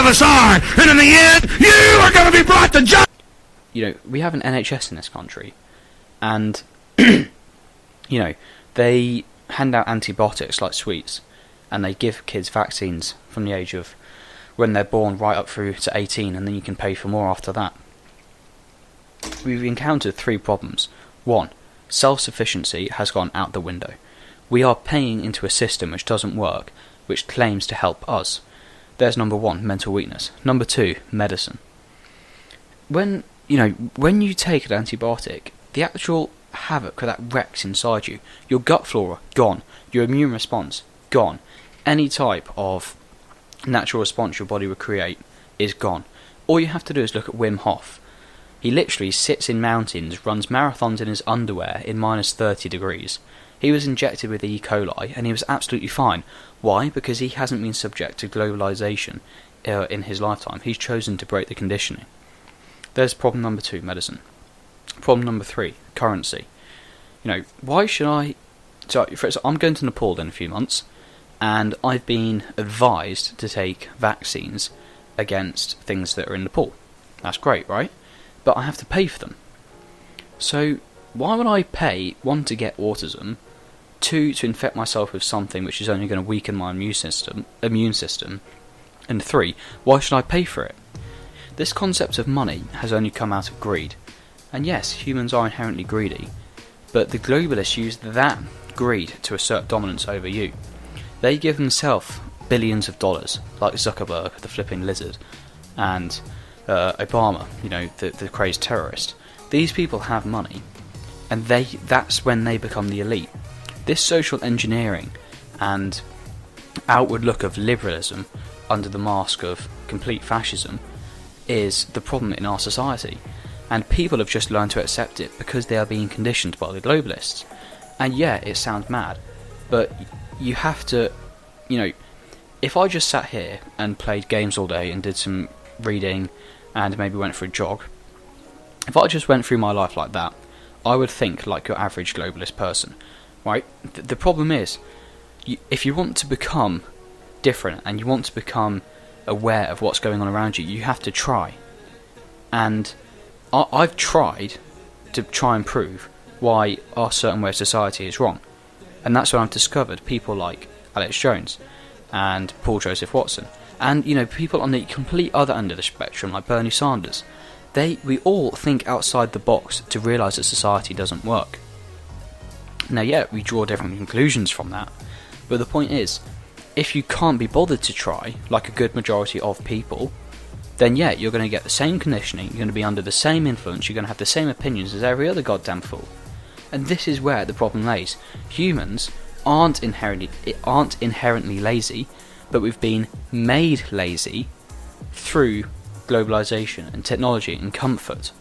of us are, and in the end, you are going to be brought to justice. You know, we have an NHS in this country, and, you know, they hand out antibiotics like sweets, and they give kids vaccines from the age of when they're born right up through to 18, and then you can pay for more after that. We've encountered 3 problems. 1. Self-sufficiency has gone out the window. We are paying into a system which doesn't work, which claims to help us. There's number 1, mental weakness. Number 2, medicine. When you take an antibiotic, the actual havoc that wrecks inside you, your gut flora, gone. Your immune response, gone. Any type of natural response your body would create is gone. All you have to do is look at Wim Hof. He literally sits in mountains, runs marathons in his underwear in minus 30 degrees. He was injected with E. coli and he was absolutely fine. Why? Because he hasn't been subject to globalization in his lifetime. He's chosen to break the conditioning. There's problem number 2, medicine. Problem number 3, currency. You know, why should I... So, I'm going to Nepal in a few months, and I've been advised to take vaccines against things that are in Nepal. That's great, right? But I have to pay for them. So, why would I pay, 1, to get autism, 2, to infect myself with something which is only going to weaken my immune system, and 3, why should I pay for it? This concept of money has only come out of greed. And yes, humans are inherently greedy, but the globalists use that greed to assert dominance over you. They give themselves billions of dollars, like Zuckerberg, the flipping lizard, and Obama, you know, the crazed terrorist. These people have money, and that's when they become the elite. This social engineering and outward look of liberalism under the mask of complete fascism is the problem in our society, and people have just learned to accept it because they are being conditioned by the globalists. And yeah, it sounds mad, but you have to, you know, if I just sat here and played games all day and did some reading and maybe went for a jog, if I just went through my life like that, I would think like your average globalist person, right? The problem is, if you want to become different and you want to become aware of what's going on around you, you have to try. And I've tried to try and prove why our certain way of society is wrong. And that's when I've discovered people like Alex Jones and Paul Joseph Watson. And, you know, people on the complete other end of the spectrum, like Bernie Sanders. We all think outside the box to realise that society doesn't work. Now, yeah, we draw different conclusions from that. But the point is, if you can't be bothered to try, like a good majority of people, then yeah, you're going to get the same conditioning, you're going to be under the same influence, you're going to have the same opinions as every other goddamn fool. And this is where the problem lays. Humans aren't inherently lazy, but we've been made lazy through globalization and technology and comfort.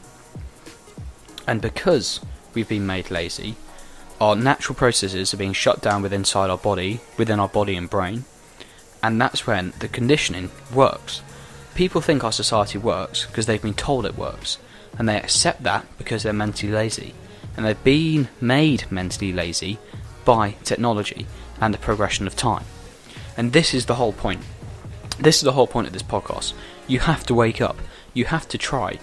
And because we've been made lazy, our natural processes are being shut down within our body and brain, and that's when the conditioning works. People think our society works because they've been told it works, and they accept that because they're mentally lazy, and they've been made mentally lazy by technology and the progression of time. And this is the whole point. This is the whole point of this podcast. You have to wake up. You have to try.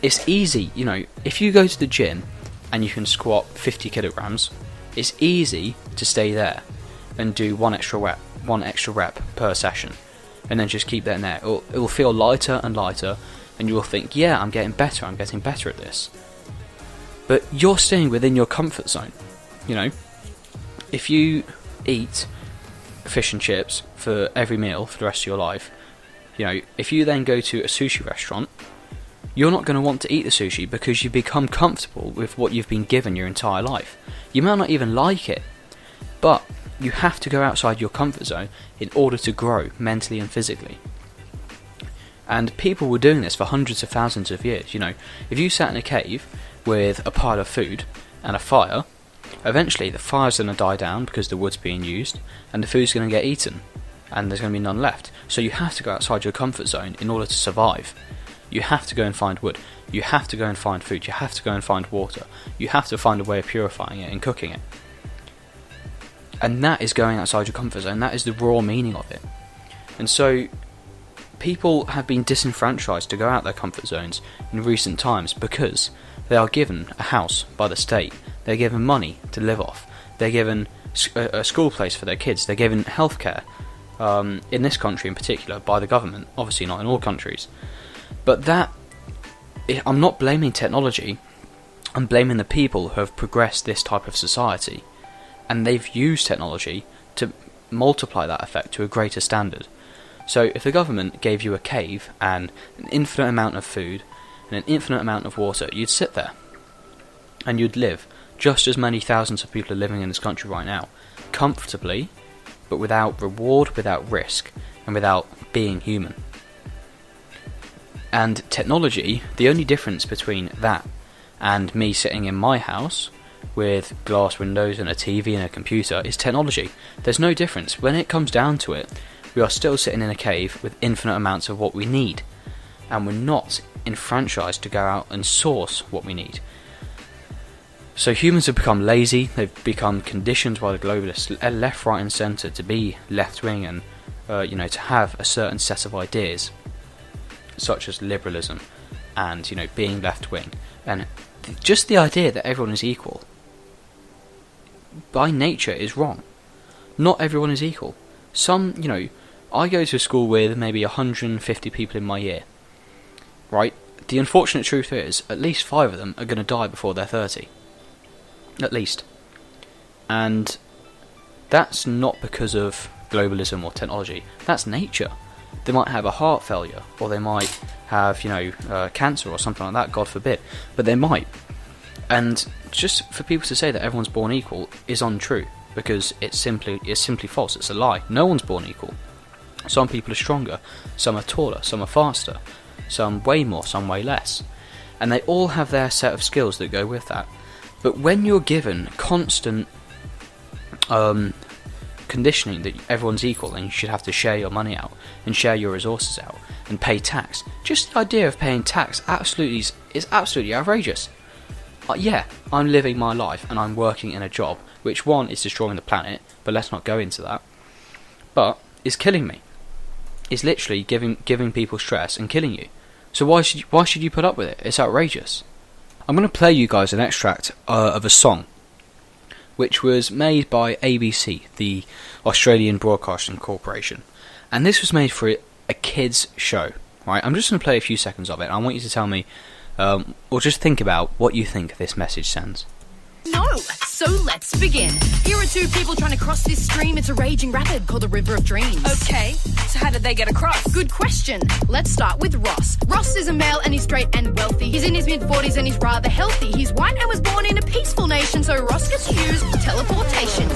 It's easy, you know, if you go to the gym and you can squat 50 kilograms, it's easy to stay there and do one extra rep per session, and then just keep that in there. It will feel lighter and lighter, and you will think, yeah, I'm getting better at this. But you're staying within your comfort zone. You know, if you eat fish and chips for every meal for the rest of your life, you know, if you then go to a sushi restaurant, you're not going to want to eat the sushi because you've become comfortable with what you've been given your entire life. You might not even like it, but you have to go outside your comfort zone in order to grow mentally and physically. And people were doing this for hundreds of thousands of years. You know, if you sat in a cave with a pile of food and a fire, eventually the fire's going to die down because the wood's being used, and the food's going to get eaten, and there's going to be none left. So you have to go outside your comfort zone in order to survive. You have to go and find wood. You have to go and find food. You have to go and find water. You have to find a way of purifying it and cooking it. And that is going outside your comfort zone. That is the raw meaning of it. And so people have been disenfranchised to go out their comfort zones in recent times because they are given a house by the state, they're given money to live off, they're given a school place for their kids, they're given healthcare, in this country in particular, by the government, obviously not in all countries. But I'm not blaming technology, I'm blaming the people who have progressed this type of society, and they've used technology to multiply that effect to a greater standard. So if the government gave you a cave and an infinite amount of food and an infinite amount of water, you'd sit there and you'd live just as many thousands of people are living in this country right now, comfortably, but without reward, without risk, and without being human. And technology, the only difference between that and me sitting in my house with glass windows and a TV and a computer is technology. There's no difference. When it comes down to it, we are still sitting in a cave with infinite amounts of what we need, and we're not enfranchised to go out and source what we need. So humans have become lazy, they've become conditioned by the globalists, left, right and centre, to be left-wing and to have a certain set of ideas, such as liberalism and being left-wing, and just the idea that everyone is equal by nature is wrong. Not everyone is equal. Some, I go to school with maybe 150 people in my year, right? The unfortunate truth is, at least 5 of them are going to die before they're 30. At least. And that's not because of globalism or technology. That's nature. They might have a heart failure, or they might have, cancer or something like that, God forbid. But they might. And just for people to say that everyone's born equal is untrue, because it's simply false. It's a lie. No one's born equal. Some people are stronger, some are taller, some are faster, some weigh more, some weigh less. And they all have their set of skills that go with that. But when you're given constant conditioning that everyone's equal and you should have to share your money out and share your resources out and pay tax, just the idea of paying tax is absolutely outrageous. Yeah, I'm living my life and I'm working in a job which, one, is destroying the planet, but let's not go into that, but is killing me. It's literally giving people stress and killing you. So why should you put up with it? It's outrageous. I'm going to play you guys an extract of a song which was made by ABC, the Australian Broadcasting Corporation, and this was made for a kids show. Right? I'm just going to play a few seconds of it, and I want you to tell me, or just think about what you think this message sends. No, so let's begin. Here are 2 people trying to cross this stream. It's a raging rapid called the River of Dreams. Okay, so how did they get across? Good question. Let's start with Ross. Ross is a male and he's straight and wealthy. He's in his mid-40s and he's rather healthy. He's white and was born in a peaceful nation, so Ross gets to use teleportation.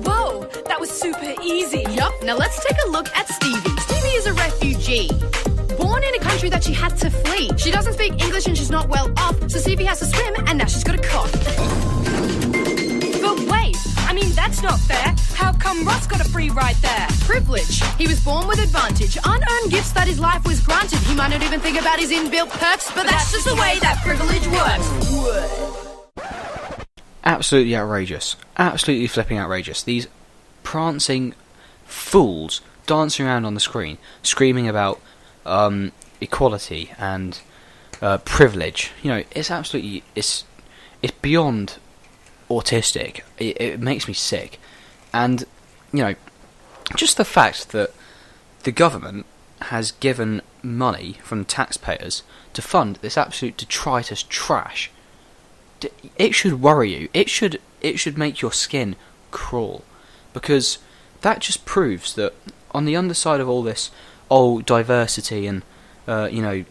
Whoa, that was super easy. Yup, now let's take a look at Stevie. Stevie is a refugee. Born in a country that she had to flee. She doesn't speak English and she's not well off, so Stevie has to swim and now she's got a cough. But wait, that's not fair. How come Ross got a free ride there? Privilege. He was born with advantage. Unearned gifts that his life was granted. He might not even think about his inbuilt perks, but that's just the way that privilege works. Absolutely outrageous. Absolutely flipping outrageous. These prancing fools dancing around on the screen, screaming about equality and privilege. It's beyond autistic. It makes me sick. And just the fact that the government has given money from taxpayers to fund this absolute detritus trash, it should worry you. It should make your skin crawl, because that just proves that on the underside of all this diversity and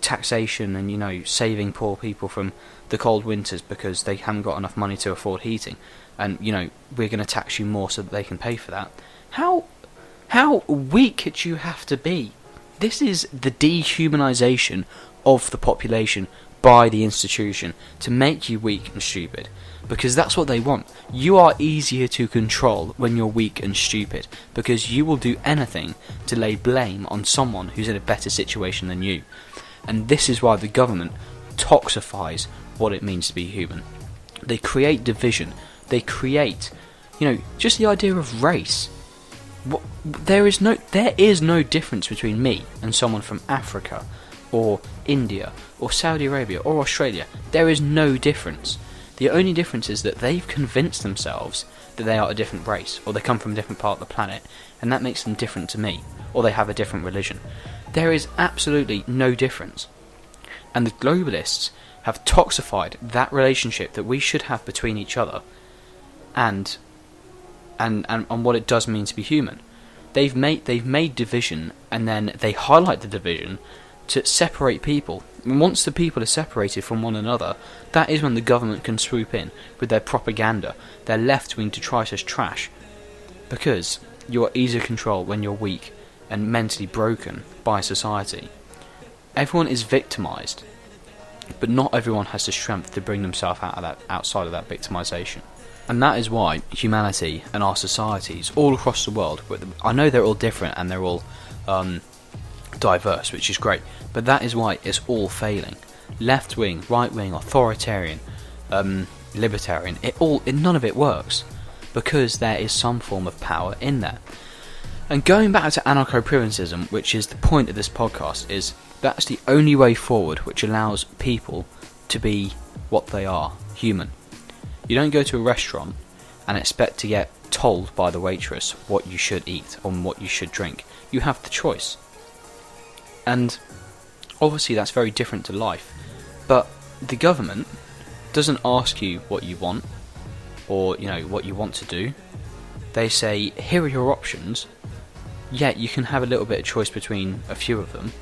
taxation and saving poor people from the cold winters because they haven't got enough money to afford heating, and we're going to tax you more so that they can pay for that. How weak do you have to be? This is the dehumanization of the population by the institution to make you weak and stupid, because that's what they want. You are easier to control when you're weak and stupid, because you will do anything to lay blame on someone who's in a better situation than you. And this is why the government toxifies what it means to be human. They create division. They create, just the idea of race. There is no difference between me and someone from Africa, or India, or Saudi Arabia, or Australia. There is no difference. The only difference is that they've convinced themselves that they are a different race, or they come from a different part of the planet, and that makes them different to me, or they have a different religion. There is absolutely no difference. And the globalists have toxified that relationship that we should have between each other, and what it does mean to be human. They've made division, and then they highlight the division to separate people. And once the people are separated from one another, that is when the government can swoop in with their propaganda, their left-wing detritus trash, because you are easy to control when you're weak and mentally broken by society. Everyone is victimised, but not everyone has the strength to bring themselves outside of that victimisation. And that is why humanity and our societies all across the world, I know they're all different and they're all diverse, which is great, but that is why it's all failing. Left wing, right wing, authoritarian, libertarian, none of it works, because there is some form of power in there. And going back to AnarchoPrimitivism, which is the point of this podcast, is that's the only way forward which allows people to be what they are, human. You don't go to a restaurant and expect to get told by the waitress what you should eat or what you should drink. You have the choice. And obviously that's very different to life. But the government doesn't ask you what you want or, what you want to do. They say, here are your options. Yeah, you can have a little bit of choice between a few of them,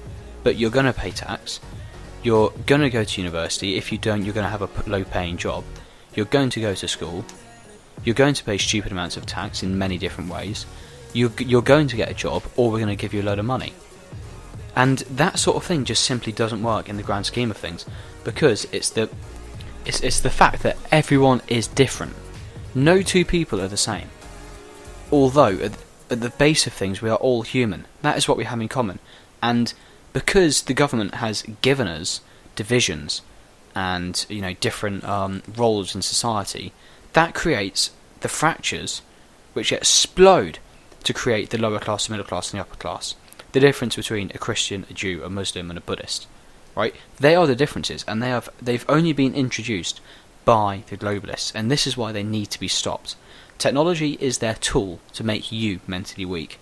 but you're going to pay tax. You're going to go to university. If you don't, you're going to have a low-paying job. You're going to go to school. You're going to pay stupid amounts of tax in many different ways. You're going to get a job, or we're going to give you a load of money. And that sort of thing just simply doesn't work in the grand scheme of things, because it's the fact that everyone is different. No two people are the same. Although at the base of things we are all human. That is what we have in common. And because the government has given us divisions and different roles in society, that creates the fractures which explode to create the lower class, the middle class and the upper class. The difference between a Christian, a Jew, a Muslim and a Buddhist, right? They are the differences, and they've only been introduced by the globalists, and this is why they need to be stopped. Technology is their tool to make you mentally weak.